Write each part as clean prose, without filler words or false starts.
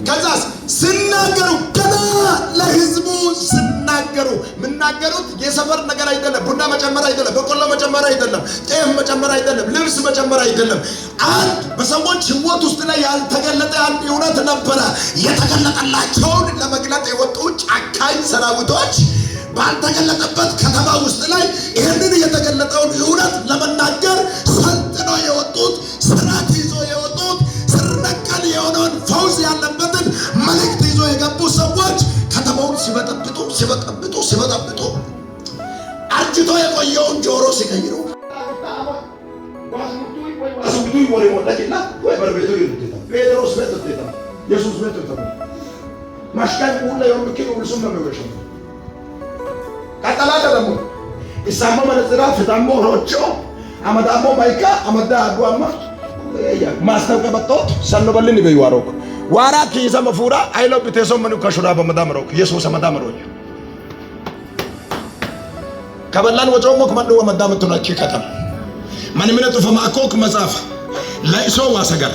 ከዛስ ሲናገሩ ገና ለህዝቡ ሲናገሩ ምናገሩት የሰፈር ነገር አይደለም። ቡና መጨመር አይደለም፣ በቆሎ መጨመር አይደለም፣ ጤፍ መጨመር አይደለም፣ ልብስ መጨመር አይደለም። አንድ በሰዎች ህይወት ውስጥ ላይ ያልተገለጠ አንድ እውነት ነበረ። የተገለጠላቸውን ለመግለጥ የወጡ ጫካኝ ሰራዊቶች ባልተገለጠበት ከተማ ውስጥ ላይ ይህንን የተገለጠውን እውነት ለመናገር ሰልጥኖ የወጡት ስራት ይዞ የወጡት ስር ነቀል የሆነውን ፈውስ ያለበትን መልእክት ይዞ የገቡ ሰዎች ከተማውን ሲበጠብጡ አርጅቶ የቆየውን ጆሮ ሲቀይሩ ጴጥሮስ ቤት ኢየሱስ ቤት ማሽካይ ሁሉ የወምከው ሁሉ ሰው ነው። ቀጠላለ ደግሞ ኢሳማ መነጽራ ፍታሞ ሮቾ አመዳሞ ማይካ አመዳ አጓማ ማስተውቀበቶት ሰኖበልን ይበይዋሮክ ዋራ ኪሰ መፉራ አይሎ ቢቴሶ መኑ ከሹራ በመዳምሮክ ኢየሱስ አመዳምሮክ ከበላን ወጮሞ ከመንዶ ወመዳምቱና ኪከተም ማን ምነቱ ፈማኮክ መጻፍ ለይሶ ዋሰገር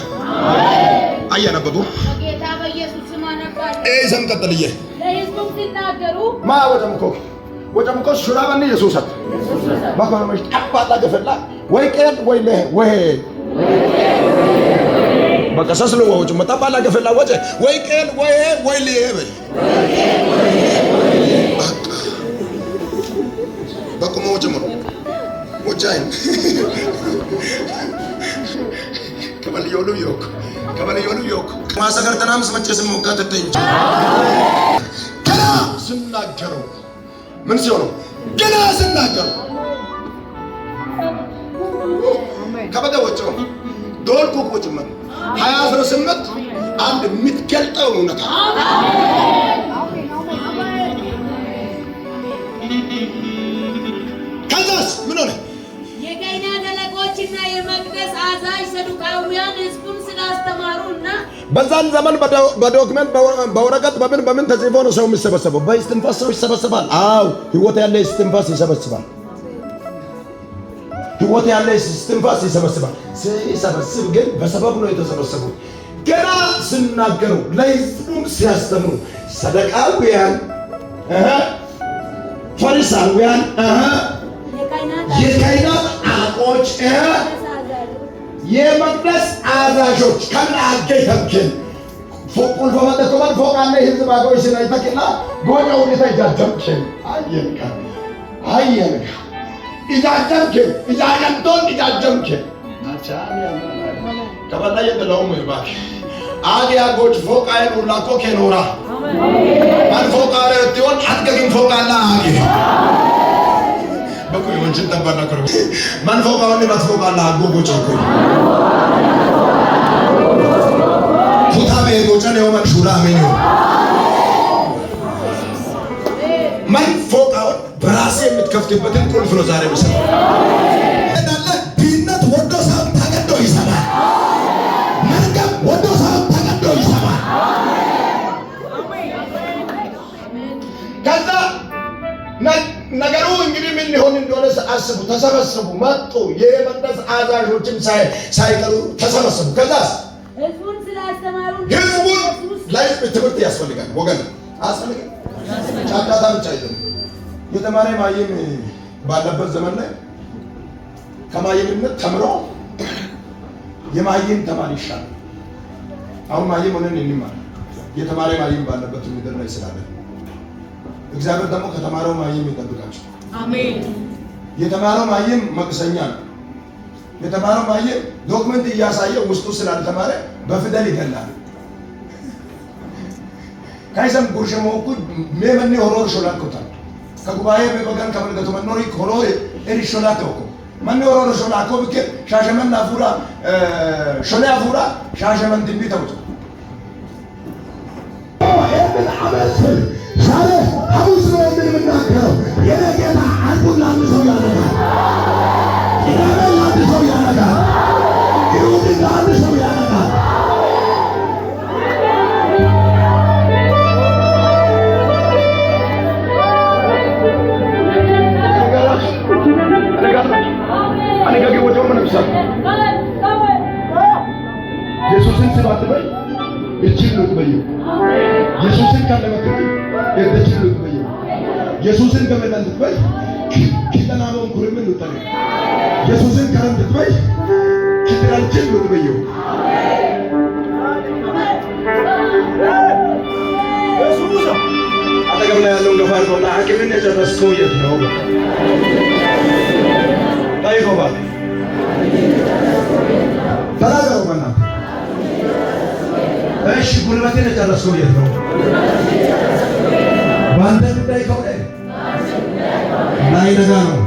አያነበቡ ጌታ በኢየሱስ ስም አነባል እዘም ቀጥልዬ ለህዝቡ ሲናገሩ ወጨምኮ ሹራባኒ ኢየሱስት ማኮረመሽ አባላ ገፈላ ወይ ቀን ወይ በቀሰስ ነው ወጭ መጣባላ ገፈላ ወጨ ወይ ቀን ወይ ሊሄበ በቁሞ ወጭሞ ወጫይን ከበልዮሉ ዮክ ማሰገር ተናምስ መጨስም ወቃተተኝ ከላ ስናገሩ ምን ሲሆኑ ገና ስናገሩ ከበደወጮ ዶልኩ ቁጭመን 2018 አንድ የምትገልጠው እውነት ከዛስ ምን ሆነ? የካህናት አለቆችና የመቅደስ አዛዥ ሰዱቃውያን ህዝቡን ስላስተማሩና በዛን ዘመን በዶክመንት በወረቀት በምን ተጽፎ ነው ሰው የሚሰበሰበው? በእስትንፋስ ሰው ይሰበሰባል። አዎ ህይወት ያለ እስትንፋስ ይሰበስባል። ህይወት ያለ እስትንፋስ ይሰበስባል። ሲሰበስብ ግን በሰበብ ነው የተሰበሰቡት። ገና ሲናገሩ ለህዝቡም ሲያስተምሩ ሰዱቃውያን ፈሪሳውያን የካህናት አለቆች የመቅደስ አዛዦች ከምን አገይተምከን ፎቁል በመደከመን ፎቃነ ህዝብ አገሮች ላይ ተከላ ጎጆው ለታጃጀምከን አየንካ ኢጃጀምከን ናቻሚያ ከበላይ የደለው ይባክ አጊያ ጎጅ ፎቃይ ኡላኮ ከኖራ ማን ፎቃረ ትሆን አትገግም ፎቃላ አጊ በኩል ወንጀል ተባና ከሩ ማን ፎቃውን ማትፎቃላ አጎጎች እኮ ፉታቤ ጎጨን የሆነ ሹራ ምን ማን ፎቃውን በራሴ የምትከፍትበትን ቁልፍ ነው ዛሬ መሰለ እንዳለ ቢነት ወዶ ሳም ተገዶ ይሰማል። መርገም ወዶ ሳም ተገዶ ይሰማል። ከዛ ነገሩ እንግዲህ ምን ሊሆን እንደሆነ አስቡ። ተሰበሰቡ፣ መጡ። የመቅደስ አዛዦችም ሳይቀሩ ተሰበሰቡ። ከዛስ ህዝቡን ስላስተማሩ ለህዝብ ትምህርት ያስፈልጋል። ወገን አስፈልጋል። ጫጫታ ብቻ አይደለም። የተማረ ማየም ባለበት ዘመን ላይ ከማየምነት ተምሮ የማየም ተማሪ ይሻላል። አሁን ማየም ሆነን እንማር። የተማረ ማየም ባለበት ምድር ላይ ስላለ እግዚአብሔር ደግሞ ከተማረው ማየም ይጠብቃቸው። አሜን። የተማረው ማየም መቅሰኛ ነው። የተማረው ማየም ዶክመንት እያሳየ ውስጡ ስላልተማረ በፊደል ይገላል። ካይሰም ጉርሸሞኩ ሜመኒ ሆሮር ሾላኮታ ከጉባኤ በበጋን ከመልገቱ መኖሪ ሆሮር ኤሪሾላኮ ማን ሆሮር ሾላኮ ብከ ሻሸመን አፉራ ሾላ አፉራ ሻሸመን ትንቢተው ይሄን አመት ዛሬ ሐሙስ ነው የምንናገረው። የነገና አንዱን ለአንድ ሰው ያደርጋል። ይሄን ለአንድ ሰው ያደርጋል። ይሁን ለአንድ ሰው ያደርጋል። ኢየሱስን ስባትበይ እቺ ነው በዩ ኢየሱስን ካለመክሩ የደችሉ በዩ ኢየሱስን ገበላን ትበይ ኪተናውን ኩርምን ልጠሪ ኢየሱስን ካረም ትበይ ኪተራንችን ልበዩ ኢየሱስ አጠገብና ያለውን ገፋር ነው አቅምን የጨረስከው የት ነው ታይቆባ ተናገሩ በእናትህ እሺ ጉልበቴን የጨረስከው የት ነው በአንተ ጉዳይ ከሆነ ላይ ነጋ ነው